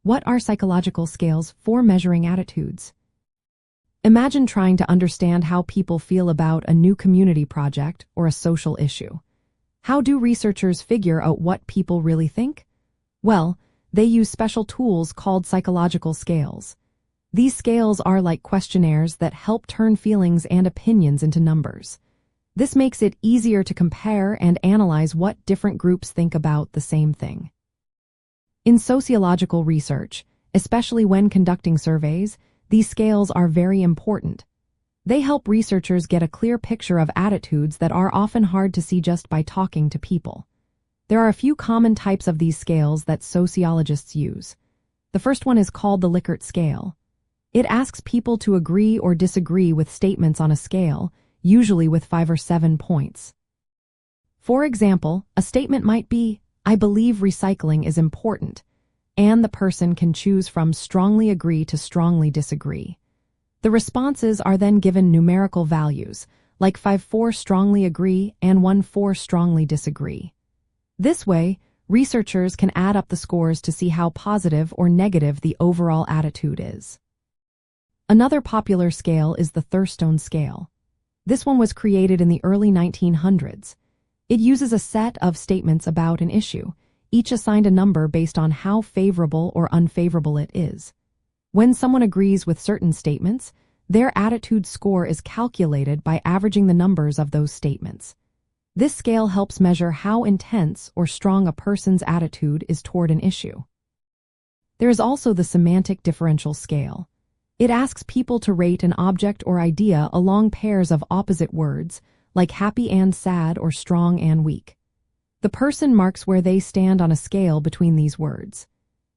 What are psychological scales for measuring attitudes? Imagine trying to understand how people feel about a new community project or a social issue. How do researchers figure out what people really think? Well, they use special tools called psychological scales. These scales are like questionnaires that help turn feelings and opinions into numbers. This makes it easier to compare and analyze what different groups think about the same thing. In sociological research, especially when conducting surveys, these scales are very important. They help researchers get a clear picture of attitudes that are often hard to see just by talking to people. There are a few common types of these scales that sociologists use. The first one is called the Likert scale. It asks people to agree or disagree with statements on a scale, usually with 5 or 7 points. For example, a statement might be, "I believe recycling is important," and the person can choose from strongly agree to strongly disagree. The responses are then given numerical values, like 5-4 strongly agree and 1-4 strongly disagree. This way, researchers can add up the scores to see how positive or negative the overall attitude is. Another popular scale is the Thurstone scale. This one was created in the early 1900s. It uses a set of statements about an issue, each assigned a number based on how favorable or unfavorable it is. When someone agrees with certain statements, their attitude score is calculated by averaging the numbers of those statements. This scale helps measure how intense or strong a person's attitude is toward an issue. There is also the Semantic differential scale. It asks people to rate an object or idea along pairs of opposite words, like happy and sad or strong and weak. The person marks where they stand on a scale between these words.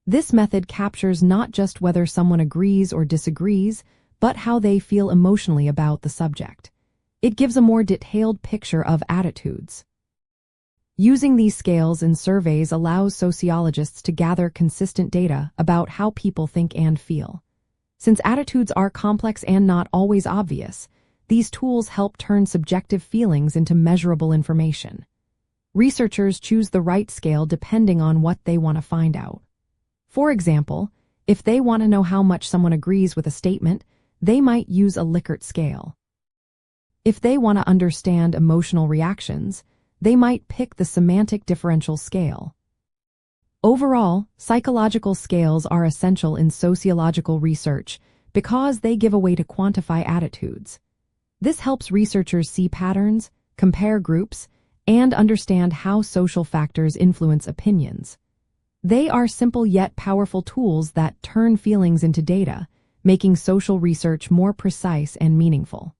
This method captures not just whether someone agrees or disagrees, but how they feel emotionally about the subject. It gives a more detailed picture of attitudes. Using these scales in surveys allows sociologists to gather consistent data about how people think and feel. Since attitudes are complex and not always obvious, these tools help turn subjective feelings into measurable information. Researchers choose the right scale depending on what they want to find out. For example, if they want to know how much someone agrees with a statement, they might use a Likert scale. If they want to understand emotional reactions, they might pick the Semantic differential scale. Overall, psychological scales are essential in sociological research because they give a way to quantify attitudes. This helps researchers see patterns, compare groups, and understand how social factors influence opinions. They are simple yet powerful tools that turn feelings into data, making social research more precise and meaningful.